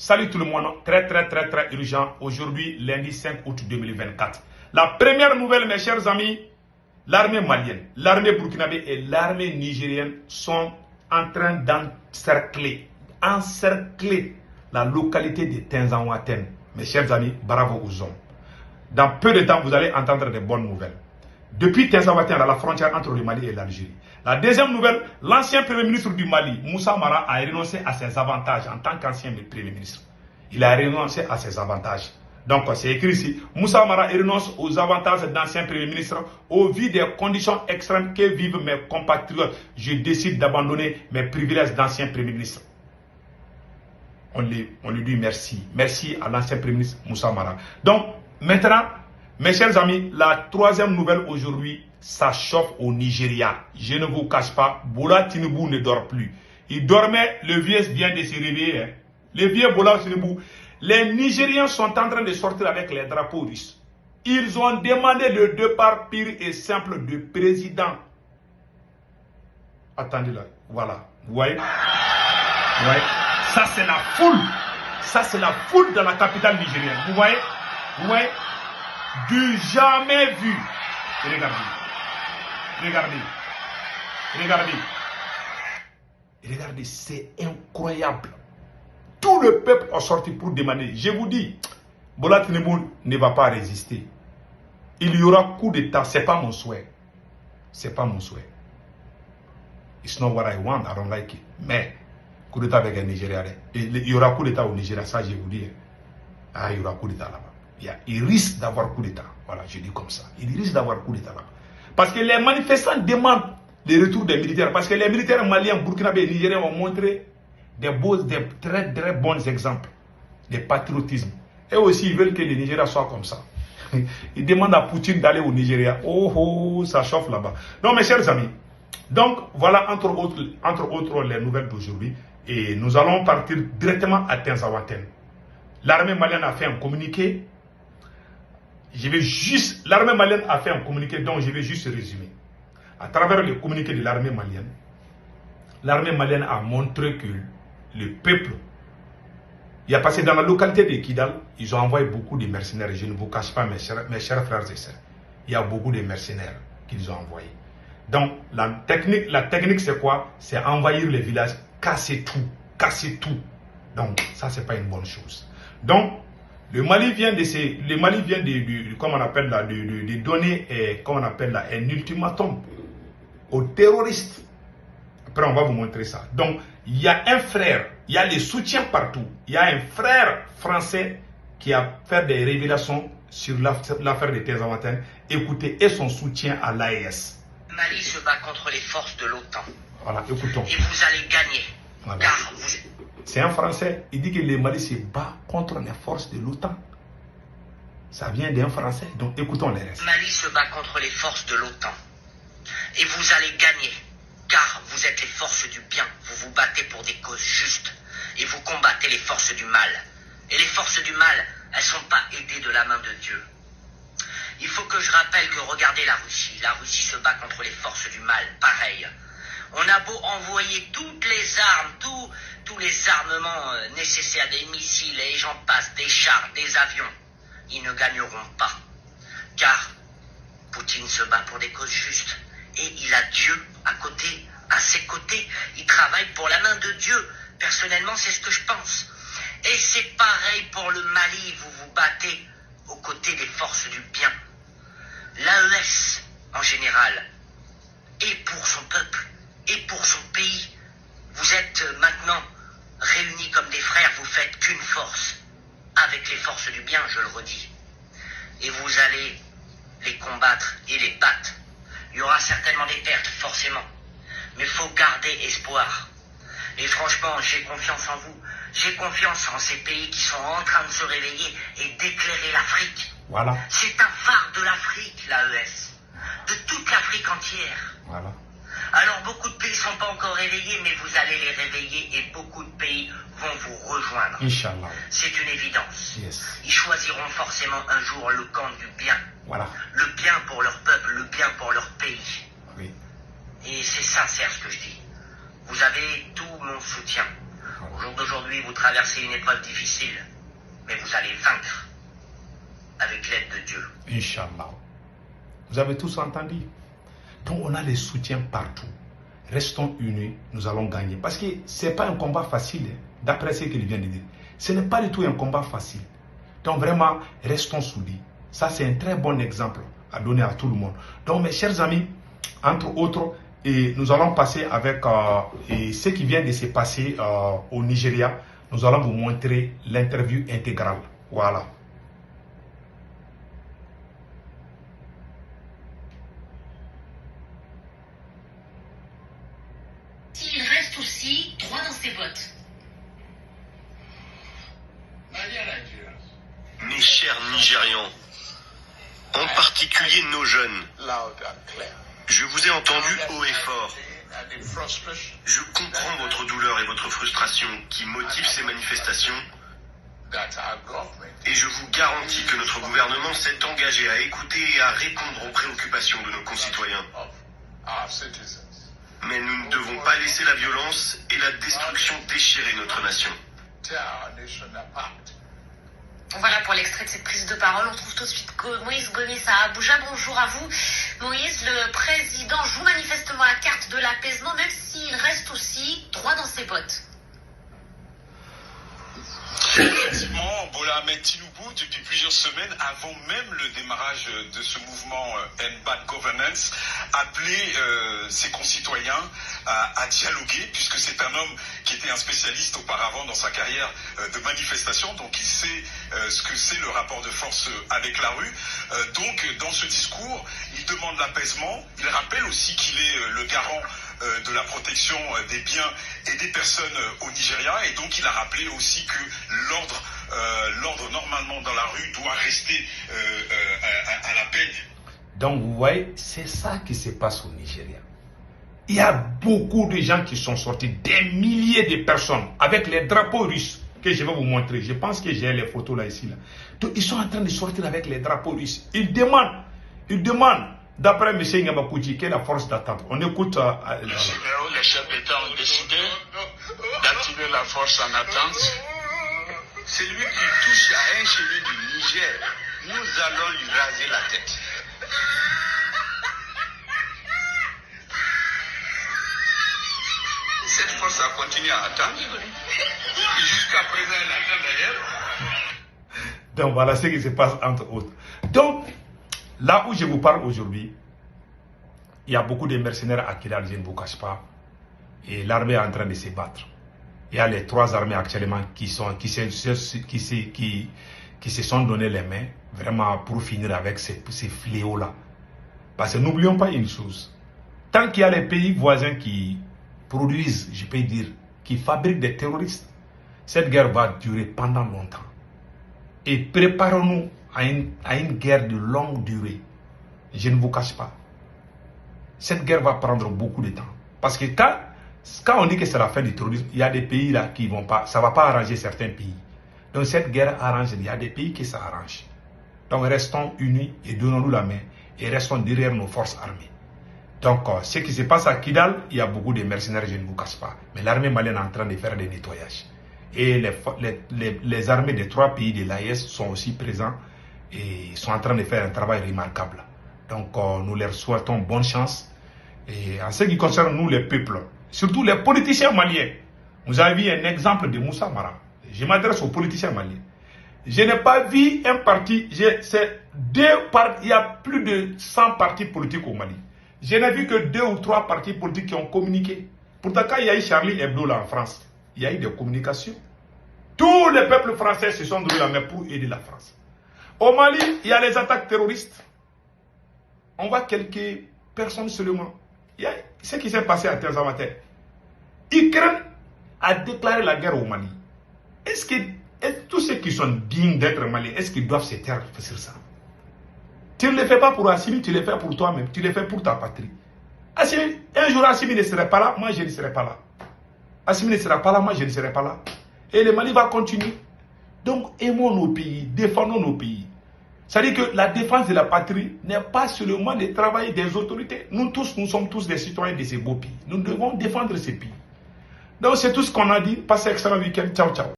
Salut tout le monde, très urgent. Aujourd'hui, lundi 5 août 2024. La première nouvelle, mes chers amis, l'armée malienne, l'armée burkinabé et l'armée nigérienne sont en train d'encercler la localité de Tinzanwaten. Mes chers amis, bravo aux hommes. Dans peu de temps, vous allez entendre de bonnes nouvelles. Depuis Tinzanwaten, à la frontière entre le Mali et l'Algérie. La deuxième nouvelle, l'ancien Premier ministre du Mali, Moussa Mara, a renoncé à ses avantages en tant qu'ancien Premier ministre. Il a renoncé à ses avantages. Donc, c'est écrit ici, Moussa Mara renonce aux avantages d'ancien Premier ministre au vu des conditions extrêmes que vivent mes compatriotes. Je décide d'abandonner mes privilèges d'ancien Premier ministre. On lui dit merci. Merci à l'ancien Premier ministre Moussa Mara. Donc, maintenant, mes chers amis, la troisième nouvelle aujourd'hui, ça chauffe au Nigeria. Je ne vous cache pas, Bola Tinubu ne dort plus. Il dormait, le vieux vient de se réveiller. Hein. Le vieux Bola Tinubu. Les Nigériens sont en train de sortir avec les drapeaux russes. Ils ont demandé le départ pur et simple du président. Attendez là, voilà. Vous voyez? Ouais. Ça c'est la foule. Ça c'est la foule de la capitale nigérienne. Vous voyez? Vous voyez? Du jamais vu. Regardez. Regardez. Regardez. Regardez, c'est incroyable. Tout le peuple a sorti pour demander. Je vous dis, Bola Tinubu ne va pas résister. Il y aura coup d'État. Ce n'est pas mon souhait. Ce n'est pas mon souhait. It's not what I want. I don't like it. Mais, coup d'État avec un Nigeria. Il y aura coup d'État au Nigeria. Ça, je vous dis. Ah, il y aura coup d'État là-bas. Il risque d'avoir coup d'État. Voilà, je dis comme ça. Il risque d'avoir coup d'État là-bas. Parce que les manifestants demandent le retour des militaires. Parce que les militaires maliens, burkinabés et nigériens ont montré des très bons exemples de patriotisme. Et aussi, ils veulent que le Nigeria soit comme ça. Ils demandent à Poutine d'aller au Nigeria. Oh, ça chauffe là-bas. Donc, mes chers amis, donc voilà entre autres les nouvelles d'aujourd'hui. Et nous allons partir directement à Tinzanwaten. L'armée malienne a fait un communiqué. L'armée malienne a fait un communiqué dont je vais juste résumer. À travers le communiqué de l'armée malienne a montré que le peuple, il a passé dans la localité de Kidal, ils ont envoyé beaucoup de mercenaires. Je ne vous cache pas, mes chers frères et sœurs, il y a beaucoup de mercenaires qu'ils ont envoyés. Donc, la technique c'est quoi? C'est envahir les villages, casser tout. Donc, ça, c'est pas une bonne chose. Donc, le Mali vient de comment on appelle là, de donner, comment on appelle là, un ultimatum aux terroristes. Après, on va vous montrer ça. Donc, il y a un frère, il y a les soutiens partout. Il y a un frère français qui a fait des révélations sur l'affaire de Tinzanwaten. Écoutez, et son soutien à l'AES. Le Mali se bat contre les forces de l'OTAN. Voilà, écoutons. Et vous allez gagner. Voilà. Car vous... C'est un Français. Il dit que le Mali se bat contre les forces de l'OTAN. Ça vient d'un Français. Donc, écoutons les restes. Le Mali se bat contre les forces de l'OTAN. Et vous allez gagner. Car vous êtes les forces du bien, vous vous battez pour des causes justes, et vous combattez les forces du mal. Et les forces du mal, elles ne sont pas aidées de la main de Dieu. Il faut que je rappelle que regardez la Russie se bat contre les forces du mal, pareil. On a beau envoyer toutes les armes, tous les armements nécessaires, des missiles et j'en passe, des chars, des avions, ils ne gagneront pas. Car Poutine se bat pour des causes justes. Et il a Dieu à ses côtés. Il travaille pour la main de Dieu. Personnellement, c'est ce que je pense. Et c'est pareil pour le Mali. Vous vous battez aux côtés des forces du bien. L'AES, en général, et pour son peuple, et pour son pays. Vous êtes maintenant réunis comme des frères. Vous faites qu'une force. Avec les forces du bien, je le redis. Et vous allez les combattre et les battre. Il y aura certainement des pertes, forcément. Mais il faut garder espoir. Et franchement, j'ai confiance en vous. J'ai confiance en ces pays qui sont en train de se réveiller et d'éclairer l'Afrique. Voilà. C'est un phare de l'Afrique, l'AES. De toute l'Afrique entière. Voilà. Alors, beaucoup de pays ne sont pas encore réveillés, mais vous allez les réveiller et beaucoup de pays vont vous rejoindre. Inch'Allah. C'est une évidence. Yes. Ils choisiront forcément un jour le camp du bien. Voilà. Le bien pour leur peuple, le bien pour leur pays. Oui. Et c'est sincère ce que je dis. Vous avez tout mon soutien. Voilà. Au jour d'aujourd'hui, vous traversez une épreuve difficile, mais vous allez vaincre avec l'aide de Dieu. Inch'Allah. Vous avez tous entendu. Donc on a les soutiens partout. Restons unis, nous allons gagner. Parce que ce n'est pas un combat facile, hein, d'après ce qu'il vient de dire. Ce n'est pas du tout un combat facile. Donc vraiment, restons soudés. Ça, c'est un très bon exemple à donner à tout le monde. Donc mes chers amis, entre autres, et nous allons passer avec ce qui vient de se passer au Nigeria. Nous allons vous montrer l'interview intégrale. Voilà. Il reste aussi droit dans ses bottes. Mes chers Nigérians, en particulier nos jeunes, je vous ai entendu haut et fort. Je comprends votre douleur et votre frustration qui motivent ces manifestations. Et je vous garantis que notre gouvernement s'est engagé à écouter et à répondre aux préoccupations de nos concitoyens. Mais nous ne devons pas laisser la violence et la destruction déchirer notre nation. Voilà pour l'extrait de cette prise de parole. On trouve tout de suite que Moïse Gomis à Abuja. Bonjour à vous. Moïse, le président joue manifestement la carte de l'apaisement, même s'il reste aussi droit dans ses bottes. Effectivement, Bola Ahmed Tinubu, depuis plusieurs semaines, avant même le démarrage de ce mouvement End Bad Governance, appelait ses concitoyens à dialoguer, puisque c'est un homme qui était un spécialiste auparavant dans sa carrière de manifestation, donc il sait ce que c'est le rapport de force avec la rue. Donc dans ce discours, il demande l'apaisement, il rappelle aussi qu'il est le garant de la protection des biens et des personnes au Nigeria, et donc il a rappelé aussi que l'ordre normalement dans la rue doit rester à la paix. Donc vous voyez, c'est ça qui se passe au Nigeria. Il y a beaucoup de gens qui sont sortis, des milliers de personnes avec les drapeaux russes que je vais vous montrer. Je pense que j'ai les photos là ici. Là. Donc, ils sont en train de sortir avec les drapeaux russes. Ils demandent, d'après M. Ngamakouji, quelle est la force d'attente. On écoute. Les chefs d'État ont décidé d'activer la force en attente. Celui qui touche à un cheveu du Niger, nous allons lui raser la tête. Cette force a continué à attendre. Jusqu'à présent, elle attend d'ailleurs. Donc voilà ce qui se passe entre autres. Donc, là où je vous parle aujourd'hui, il y a beaucoup de mercenaires à Kidal, je ne vous cache pas. Et l'armée est en train de se battre. Il y a les trois armées actuellement qui se sont donné les mains, vraiment pour finir avec ces fléaux-là. Parce que n'oublions pas une chose. Tant qu'il y a les pays voisins qui produisent, je peux dire, qui fabriquent des terroristes, cette guerre va durer pendant longtemps. Et préparons-nous à une guerre de longue durée. Je ne vous cache pas. Cette guerre va prendre beaucoup de temps. Parce que quand on dit que c'est la fin du terrorisme, il y a des pays là qui vont pas, ça ne va pas arranger certains pays. Donc cette guerre arrange, il y a des pays qui ça arrange. Donc restons unis et donnons-nous la main et restons derrière nos forces armées. Donc ce qui se passe à Kidal, il y a beaucoup de mercenaires, je ne vous cache pas. Mais l'armée malienne est en train de faire des nettoyages. Et les armées des trois pays de l'AES sont aussi présents et sont en train de faire un travail remarquable. Donc nous leur souhaitons bonne chance. Et en ce qui concerne nous les peuples, surtout les politiciens maliens, vous avez vu un exemple de Moussa Mara. Je m'adresse aux politiciens maliens. Je n'ai pas vu un parti, il y a plus de 100 partis politiques au Mali. Je n'ai vu que 2 ou 3 partis politiques qui ont communiqué. Pourtant, quand il y a eu Charlie Hebdo là en France, il y a eu des communications. Tous les peuples français se sont donnés la main pour aider la France. Au Mali, il y a les attaques terroristes. On voit quelques personnes seulement. Il y a ce qui s'est passé à Terzamater. Ukraine a déclaré la guerre au Mali. Est-ce que tous ceux qui sont dignes d'être maliens, est-ce qu'ils doivent se taire sur ça? Tu ne le fais pas pour Assimi, tu le fais pour toi-même, tu le fais pour ta patrie. Assimi, un jour Assimi ne serait pas là, moi je ne serai pas là. Assimi ne sera pas là, moi je ne serai pas là. Et le Mali va continuer. Donc aimons nos pays, défendons nos pays. C'est-à-dire que la défense de la patrie n'est pas seulement le travail des autorités. Nous sommes tous des citoyens de ces beaux pays. Nous devons défendre ces pays. Donc c'est tout ce qu'on a dit. Passez un excellent week-end. Ciao, ciao.